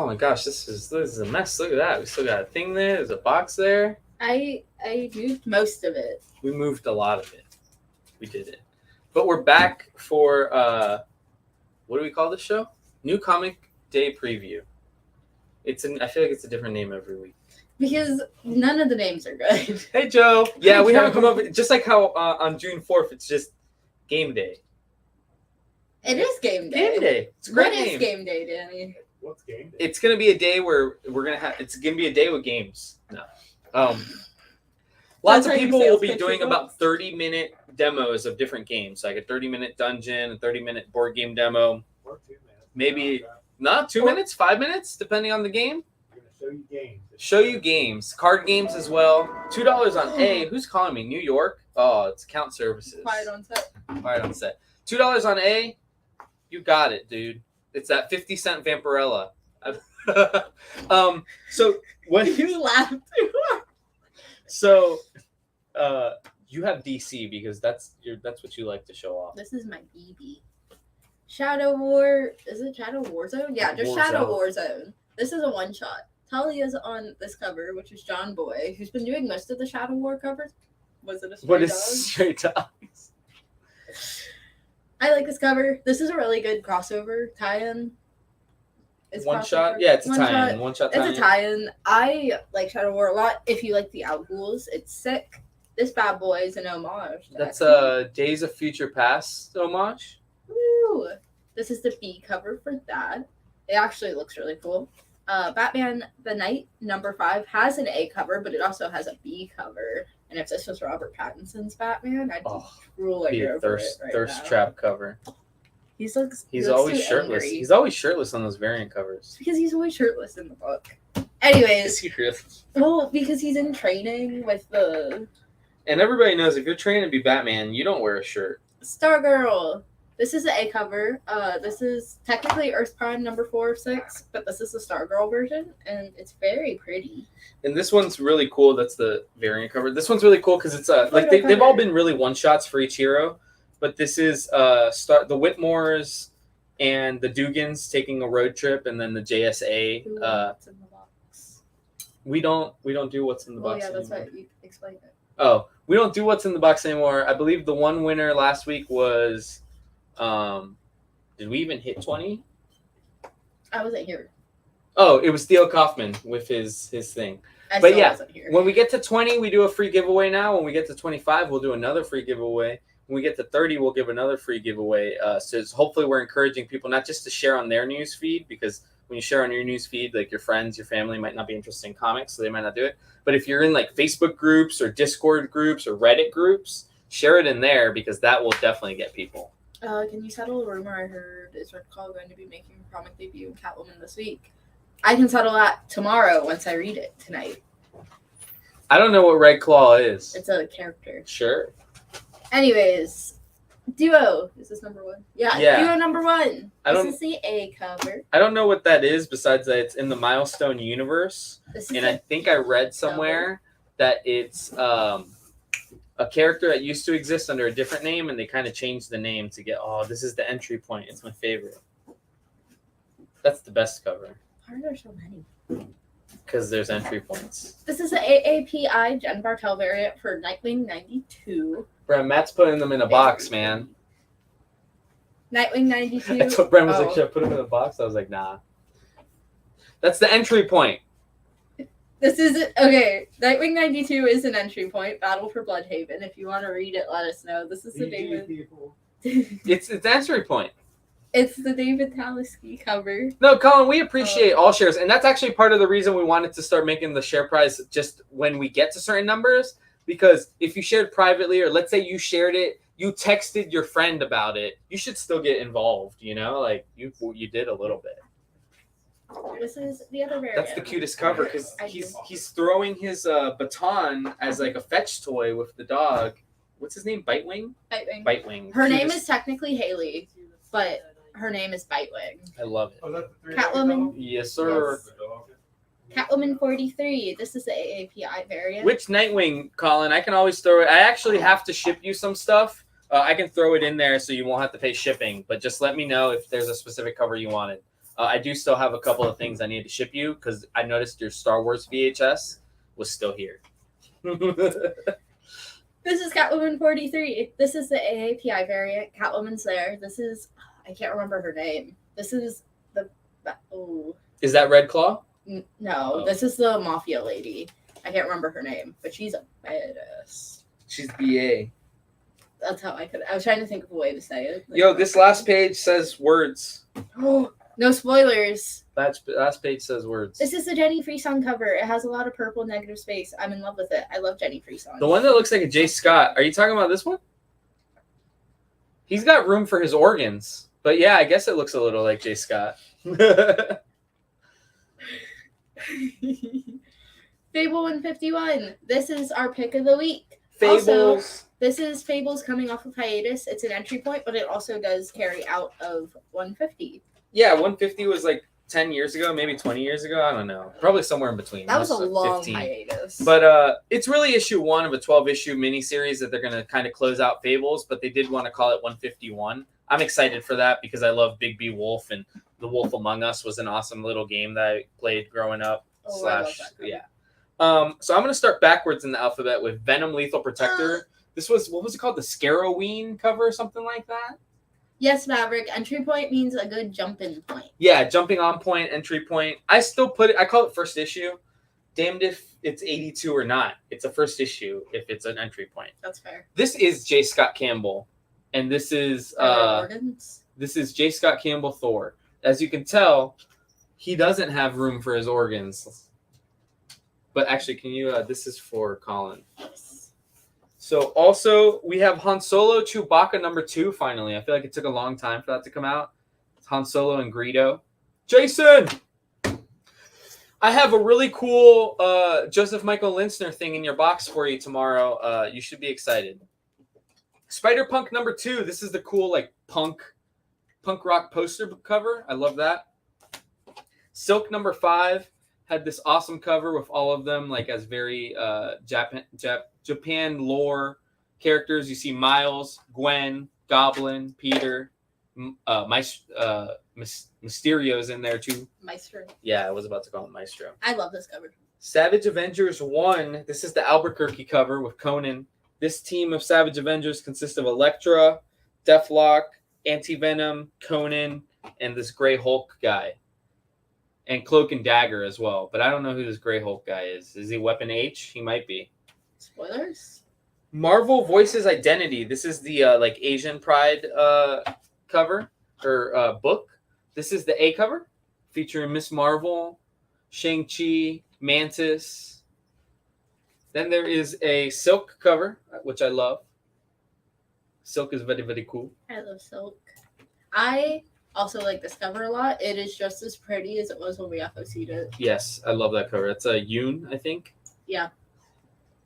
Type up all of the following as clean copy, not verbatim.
Oh my gosh, this is a mess. Look at that. We still got a thing there. There's a box there. I moved most of it. We moved a lot of it. We did it. But we're back for what do we call this show? New Comic Day Preview. I feel like it's a different name every week. Because none of the names are good. Hey Joe. Yeah, we haven't come up with, just like how on June 4th it's just game day. It is game day. Game day. It's a great name. What is game day, Danny? What's game day? It's gonna be a day where it's gonna be a day with games. No. Lots of people will be doing about 30-minute demos of different games, like a 30-minute dungeon, a 30-minute board game demo. Or 2 minutes. Maybe not 2 minutes, 5 minutes, depending on the game. We're gonna show you games. Show you games, card games as well. $2 on A. Who's calling me? New York. Oh, it's Account Services. Quiet on set. Quiet on set. $2 on A. You got it, dude. It's that 50-cent Vampirella. So what You laughed too hard. So, you have DC because that's what you like to show off. This is my BB. Shadow War. Is it Shadow Warzone? Yeah, just Shadow Warzone. This is a one-shot. Talia's on this cover, which is John Boy, who's been doing most of the Shadow War covers. Was it a stray What dog? is Stray Dogs? I like this cover. This is a really good crossover tie-in. It's One crossover. shot? Yeah, it's a One tie-in. shot. One shot tie-in. It's a tie-in. I like Shadow War a lot. If you like the Outghouls, it's sick. This bad boy is an homage. That's Days of Future Past homage. Woo! This is the B cover for that. It actually looks really cool. Batman the Night #5 has an A cover, but it also has a B cover. And if this was Robert Pattinson's Batman, I'd be drooling Be a over thirst it right thirst now. trap cover. He's He's always too shirtless. angry. He's always shirtless on those variant covers. Because he's always shirtless in the book. Anyways, Is he really? well, because he's in training with the And everybody knows if you're training to be Batman, you don't wear a shirt. Stargirl. This is the A cover. This is technically Earth Prime #4 of 6, but this is the Stargirl version, and it's very pretty. And this one's really cool. That's the variant cover. This one's really cool because it's like they've all been really one shots for each hero, but this is the Whitmores and the Dugans taking a road trip, and then the JSA. What's in the box? We don't do what's in the Oh box. yeah, that's anymore. right. You explained it. Oh, we don't do what's in the box anymore. I believe the one winner last week was. Did we even hit 20? I wasn't here. Oh, it was Theo Kaufman with his thing. I But still yeah, wasn't here. When we get to 20, we do a free giveaway now. When we get to 25, we'll do another free giveaway. When we get to 30, we'll give another free giveaway. So hopefully we're encouraging people not just to share on their news feed, because when you share on your news feed, like your friends, your family might not be interested in comics, so they might not do it. But if you're in like Facebook groups or Discord groups or Reddit groups, share it in there because that will definitely get people. Can you settle a rumor I heard is Red Claw going to be making a comic debut in Catwoman this week? I can settle that tomorrow once I read it tonight. I don't know what Red Claw is. It's a character. Sure. Anyways, Duo. Is this #1? Yeah. Duo #1. This is the A cover. I don't know what that is besides that it's in the Milestone universe. This is And I think I read somewhere that it's a character that used to exist under a different name, and they kind of changed the name to get, this is the entry point. It's my favorite. That's the best cover. Why are there so many? Because there's entry points. This is the AAPI Jen Bartel variant for Nightwing 92. Brent, Matt's putting them in a box, man. Nightwing 92. That's what Brent was like, should I put them in a box? I was like, nah. That's the entry point. This is okay. Nightwing 92 is an entry point. Battle for Bloodhaven. If you want to read it, let us know. This is the David. It's entry point. It's the David Taliski cover. No, Colin, we appreciate all shares, and that's actually part of the reason we wanted to start making the share prize just when we get to certain numbers. Because if you shared privately, or let's say you shared it, you texted your friend about it, you should still get involved. You know, like you did a little bit. This is the other variant. That's the cutest cover because he's throwing his baton as like a fetch toy with the dog. What's his name? Bitewing? Bitewing. Her name is technically Haley, but her name is Bitewing. I love it. Oh, that's the Catwoman. Yes, sir. Yes. Catwoman 43. This is the AAPI variant. Which Nightwing, Colin? I can always throw it. I actually have to ship you some stuff. I can throw it in there so you won't have to pay shipping. But just let me know if there's a specific cover you wanted. I do still have a couple of things I need to ship you because I noticed your Star Wars VHS was still here. This is Catwoman 43. This is the AAPI variant. Catwoman's there. This is, I can't remember her name. This is the, oh. Is that Red Claw? No, this is the Mafia lady. I can't remember her name, but she's a badass. She's BA. That's how I was trying to think of a way to say it. Yo, this last page says words. Oh, no spoilers. Last page says words. This is the Jenny Freesong cover. It has a lot of purple negative space. I'm in love with it. I love Jenny Freesong. The one that looks like a Jay Scott. Are you talking about this one? He's got room for his organs. But yeah, I guess it looks a little like Jay Scott. Fable 151. This is our pick of the week. Fables. Also, this is Fables coming off of hiatus. It's an entry point, but it also does carry out of 150. Yeah, 150 was like 10 years ago, maybe 20 years ago. I don't know. Probably somewhere in between. That was a long 15. hiatus. But it's really issue 1 of a 12-issue miniseries that they're going to kind of close out Fables, but they did want to call it 151. I'm excited for that because I love Big B Wolf, and The Wolf Among Us was an awesome little game that I played growing up. Oh, I love that Yeah. So I'm going to start backwards in the alphabet with Venom Lethal Protector. This was, what was it called? The Scaroween cover or something like that? Yes, Maverick. Entry point means a good jumping point. Yeah, jumping on point, entry point. I still put it, I call it first issue. Damned if it's 82 or not. It's a first issue if it's an entry point. That's fair. This is J. Scott Campbell. And this is J. Scott Campbell Thor. As you can tell, he doesn't have room for his organs. But actually, can you, this is for Colin. Yes. So also, we have Han Solo Chewbacca number 2, finally. I feel like it took a long time for that to come out. It's Han Solo and Greedo. Jason! I have a really cool Joseph Michael Linsner thing in your box for you tomorrow. You should be excited. Spider-Punk number 2. This is the cool, like, punk rock poster cover. I love that. Silk number 5 had this awesome cover with all of them, like, as very Japan lore characters. You see Miles, Gwen, Goblin, Peter, Mysterio's in there too. Maestro. Yeah, I was about to call him Maestro. I love this cover. Savage Avengers 1. This is the Albuquerque cover with Conan. This team of Savage Avengers consists of Elektra, Deathlock, Anti-Venom, Conan, and this Grey Hulk guy. And Cloak and Dagger as well. But I don't know who this Grey Hulk guy is. Is he Weapon H? He might be. Spoilers? Marvel Voices Identity. This is the like Asian Pride cover or book. This is the A cover featuring Miss Marvel, Shang-Chi, Mantis. Then there is a Silk cover, which I love. Silk is very, very cool. I love Silk. I also like this cover a lot. It is just as pretty as it was when we FOC'd it. Yes, I love that cover. It's a Yoon, I think. Yeah.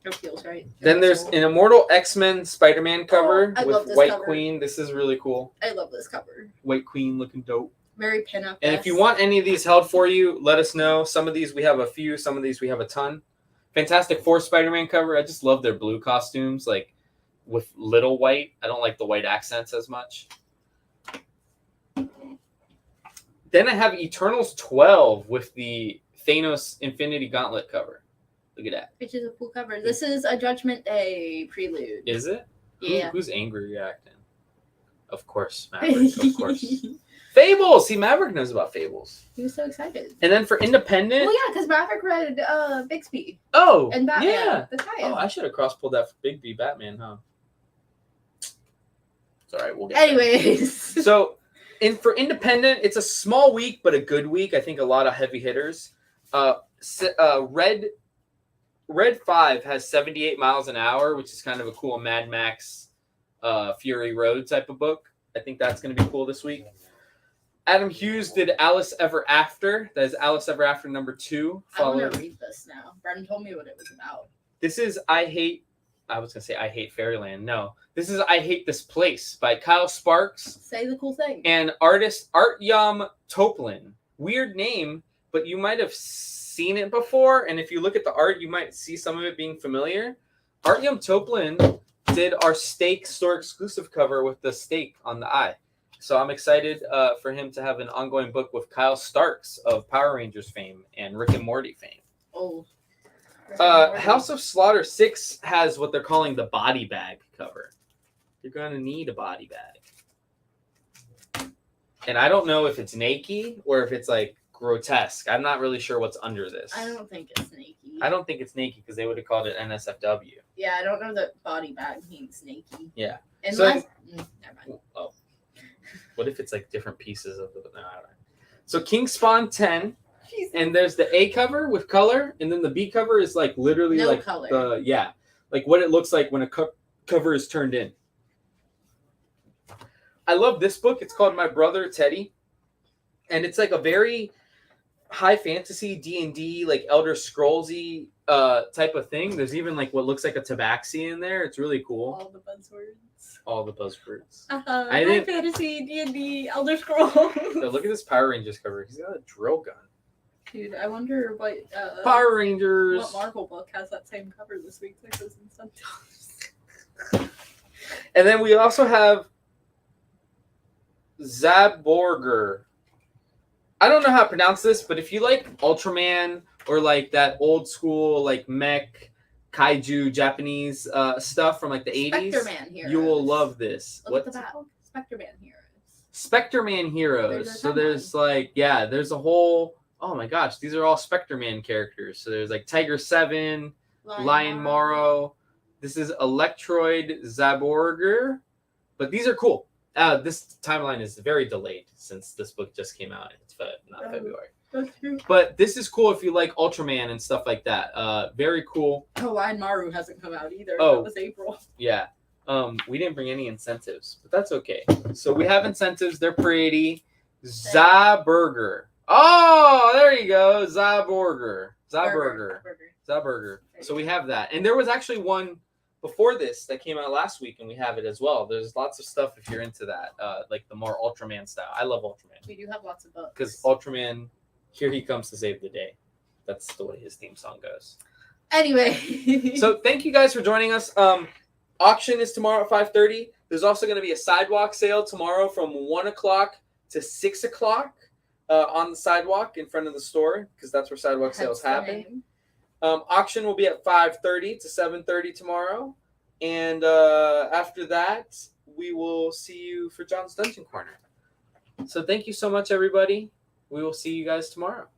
It feels right. Then there's an Immortal X-Men Spider-Man cover I love with this White cover. Queen. This is really cool. I love this cover. White Queen looking dope. Very pin-up. And if you want any of these held for you, let us know. Some of these we have a few. Some of these we have a ton. Fantastic Four Spider-Man cover. I just love their blue costumes, like with little white. I don't like the white accents as much. Then I have Eternals 12 with the Thanos Infinity Gauntlet cover. Look at that. Which is a cool cover. This is a Judgment Day prelude. Is it? Yeah. Who's angry reacting? Of course, Maverick. Of course. Fables. See, Maverick knows about Fables. He was so excited. And then for Independent. Well, yeah, because Maverick read Bixby. Oh, And Batman. yeah. The tie-in. Oh, I should have cross-pulled that for Big B Batman, huh? It's all right. We'll get there. Anyways. So, for Independent, it's a small week, but a good week. I think a lot of heavy hitters. Red 5 has 78 miles an hour, which is kind of a cool Mad Max Fury Road type of book. I think that's going to be cool this week. Adam Hughes did Alice Ever After. That is Alice Ever After number 2. I want to read this now. Brennan told me what it was about. This is I Hate Fairyland. No. This is I Hate This Place by Kyle Sparks. Say the cool thing. And artist Artyom Toplin. Weird name, but you might have seen it before. And if you look at the art, you might see some of it being familiar. Artyom Toplin did our Steak store exclusive cover with the steak on the eye. So I'm excited for him to have an ongoing book with Kyle Starks of Power Rangers fame and Rick and Morty fame. Oh. House of Slaughter 6 has what they're calling the body bag cover. You're going to need a body bag. And I don't know if it's naked or if it's like grotesque. I'm not really sure what's under this. I don't think it's naked. I don't think it's naked because they would have called it NSFW. Yeah, I don't know that body bag means naked. Yeah. Unless, never mind. Oh. What if it's like different pieces of the... No, I don't know. So King Spawn 10. And there's the A cover with color, and then the B cover is like literally No like color. like what it looks like when a cover is turned in. I love this book. It's called My Brother Teddy, and it's like a very high fantasy D&D like Elder Scrollsy type of thing. There's even like what looks like a tabaxi in there. It's really cool. All the buzzwords. All the buzzwords. I didn't fantasy D&D Elder Scrolls. So look at this Power Rangers cover. He's got a drill gun. Dude, I wonder what Power Rangers. what Marvel book has that same cover this week. Like those incentives. And then we also have Zaborger. I don't know how to pronounce this, but if you like Ultraman or like that old school like mech kaiju Japanese stuff from like the 80s, Spectre-Man Heroes. you will love this. Look at What's the it back. called? Spectre-Man Heroes. Spectre-Man Heroes. There's a So there's like, yeah, there's a whole, oh my gosh, these are all Spectre-Man characters. So there's like Tiger 7, Lion Morrow. This is Electroid Zaborger. But these are cool. This timeline is very delayed since this book just came out. It's not February. That's true. But this is cool if you like Ultraman and stuff like that. Very cool. Oh, Lion Maru hasn't come out either. Oh. That was April. Yeah. We didn't bring any incentives, but that's okay. So we have incentives. They're pretty. Zaburger. Oh, there you go. Zaburger. Zaburger. So we have that. And there was actually one before this that came out last week, and we have it as well. There's lots of stuff if you're into that, like the more Ultraman style. I love Ultraman. We do have lots of books. Because Ultraman, here he comes to save the day. That's the way his theme song goes. Anyway. So thank you guys for joining us. Auction is tomorrow at 5:30. There's also going to be a sidewalk sale tomorrow from 1 o'clock to 6 o'clock on the sidewalk in front of the store, because that's where sidewalk sales happen. Auction will be at 5:30 to 7:30 tomorrow. And after that, we will see you for John's Dungeon Corner. So thank you so much, everybody. We will see you guys tomorrow.